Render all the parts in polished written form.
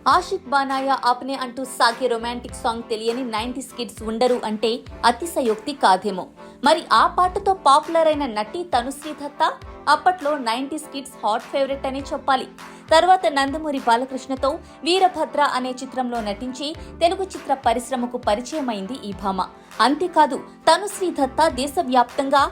ఆషిక్ బానాయా ఆప్నే అంటూ సాగే romantic song తెలియని 90s కిడ్స్ ఉండరు అంటే అతిశయోక్తి కాదేమో. మరి ఆ పాటతో పాపులర్ అయిన నటి తనుశ్రీ దత్తా అప్పట్లో 90s కిడ్స్ హాట్ ఫేవరెట్ అనే చెప్పాలి. తర్వాత నందమూరి బాలకృష్ణతో వీరభద్ర అనే చిత్రంలో నటించి తెలుగు చిత్ర పరిశ్రమకు పరిచయమైంది ఈ భామ. అంతేకాదు తనుశ్రీ దత్తా దేశవ్యాప్తంగా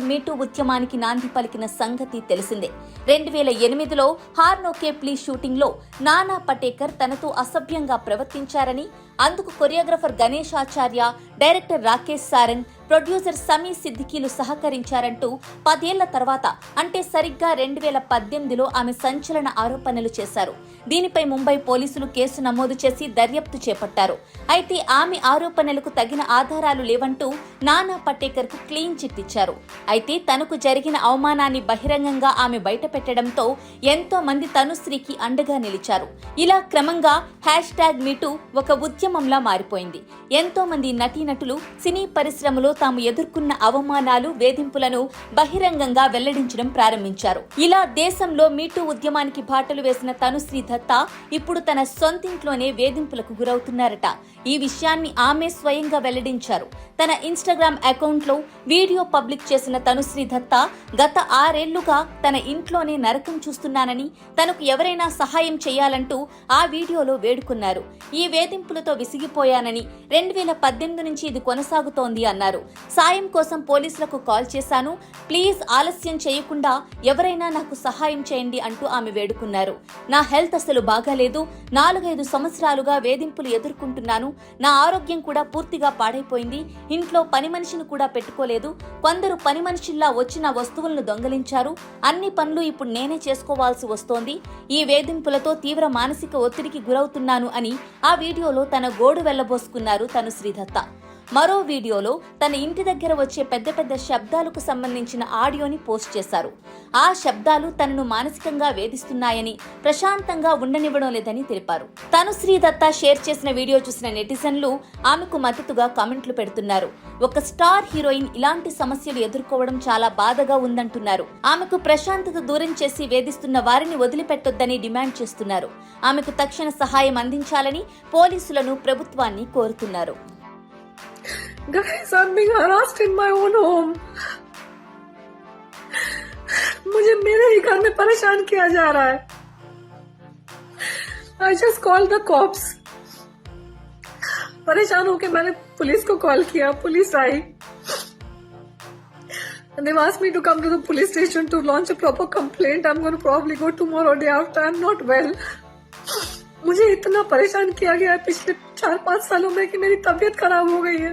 #మీటూ ఉద్యమానికి నాంది పలికిన సంగతి తెలిసిందే. 2008లో హార్నోకే ప్లీజ్ షూటింగ్ లో నానా పటేకర్ తనతో అసభ్యంగా ప్రవర్తించారని, అందుకు కొరియోగ్రాఫర్ గణేష్ ఆచార్య, డైరెక్టర్ రాకేష్ సారంగ్, ప్రొడ్యూసర్ సమీ సిద్దికీలు సహకరించారంటూ 10 ఏళ్ల తర్వాత అంటే సరిగ్గా 2018లో ఆమె సంచలన ఆరోపణలు చేశారు. దీనిపై ముంబై పోలీసులు కేసు నమోదు చేసి దర్యాప్తు చేపట్టారు. అయితే ఆమె ఆరోపణలకు తగిన ఆధారాలు లేవంటూ నానా పటేకర్ కు క్లీన్ చిట్ ఇచ్చారు. అయితే తనకు జరిగిన అవమానాన్ని బహిరంగంగా ఆమె బయటపెట్టడంతో ఎంతో మంది తనుశ్రీకి అండగా నిలిచారు. ఇలా క్రమంగా #మీటూ ఒక ఉద్యమంలా మారిపోయింది. ఎంతో మంది నటీనటులు సినీ పరిశ్రమలో తాము ఎదుర్కొన్న అవమానాలు, వేధింపులను బహిరంగంగా వెల్లడించడం ప్రారంభించారు. ఇలా దేశంలో మీటూ ఉద్యమానికి బాటలు వేసిన తనుశ్రీ దత్తా ఇప్పుడు తన సొంతింట్లోనే వేధింపులకు గురవుతున్నారట. ఈ విషయాన్ని ఆమె స్వయంగా వెల్లడించారు. తన ఇన్స్టాగ్రామ్ అకౌంట్ లో వీడియో పబ్లిక్ చేసిన తనుశ్రీ దత్తా గత 6 ఏళ్లుగా తన ఇంట్లోనే నరకం చూస్తున్నానని, తనకు ఎవరైనా సహాయం చేయాలంటూ ఆ వీడియోలో వేడుకున్నారు. ఈ వేధింపులతో విసిగిపోయానని, 2018 నుంచి ఇది కొనసాగుతోంది అన్నారు. సాయం కోసం పోలీసులకు కాల్ చేశాను, ప్లీజ్ ఆలస్యం చేయకుండా ఎవరైనా నాకు సహాయం చేయండి అంటూ ఆమె వేడుకున్నారు. నా హెల్త్ అసలు బాగాలేదు, 4-5 సంవత్సరాలుగా వేధింపులు ఎదుర్కొంటున్నాను, నా ఆరోగ్యం కూడా పూర్తిగా పాడైపోయింది, ఇంట్లో పని మనిషిని కూడా పెట్టుకోలేదు, కొందరు పని మనుషుల్లా వచ్చిన వస్తువులను దొంగలించారు, అన్ని పనులు ఇప్పుడు నేనే చేసుకోవాల్సి వస్తోంది, ఈ వేధింపులతో తీవ్ర మానసిక ఒత్తిడికి గురవుతున్నాను అని ఆ వీడియోలో తన గోడు వెళ్లబోసుకున్నారు తనుశ్రీ దత్తా. మరో వీడియోలో తన ఇంటి దగ్గర వచ్చే పెద్ద పెద్ద శబ్దాలకు సంబంధించిన ఆడియోని పోస్ట్ చేశారు. ఆ శబ్దాలు తనను మానసికంగా వేధిస్తున్నాయని, ప్రశాంతంగా ఉండనివ్వడం లేదని తెలిపారు. తనుశ్రీ దత్తా షేర్ చేసిన వీడియో చూసిన నెటిజన్లు ఆమెకు మద్దతుగా కామెంట్లు పెడుతున్నారు. ఒక స్టార్ హీరోయిన్ ఇలాంటి సమస్యలు ఎదుర్కోవడం చాలా బాధగా ఉందంటున్నారు. ఆమెకు ప్రశాంతత దూరం చేసి వేధిస్తున్న వారిని వదిలిపెట్టొద్దని డిమాండ్ చేస్తున్నారు. ఆమెకు తక్షణ సహాయం అందించాలని పోలీసులను, ప్రభుత్వాన్ని కోరుతున్నారు. Guys, I'm being harassed in my own home. मुझे मेरे ही घर में परेशान किया जा रहा है. I just called the cops. परेशान होके मैंने पुलिस को कॉल किया. Police I. And they've asked me to come to the police station to launch a proper complaint. I'm going to probably go tomorrow, day after. I'm not well. मुझे इतना परेशान किया गया है पिछले 4-5 सालों में कि मेरी तबीयत खराब हो गई है.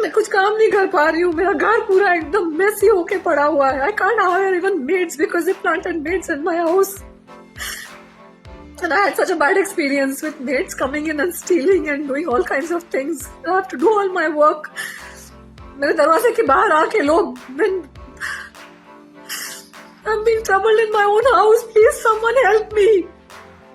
मैं कुछ काम नहीं कर पा रही हूँ. मेरा घर पूरा एकदम मेसी होके पड़ा हुआ है. I can't hire even maids because they planted maids in my house. And I had such a bad experience with maids coming in and stealing and doing all kinds of things. I have to do all my work. मेरे दरवाजे के बाहर आके लोग I'm being troubled in my own house. Please, someone help me.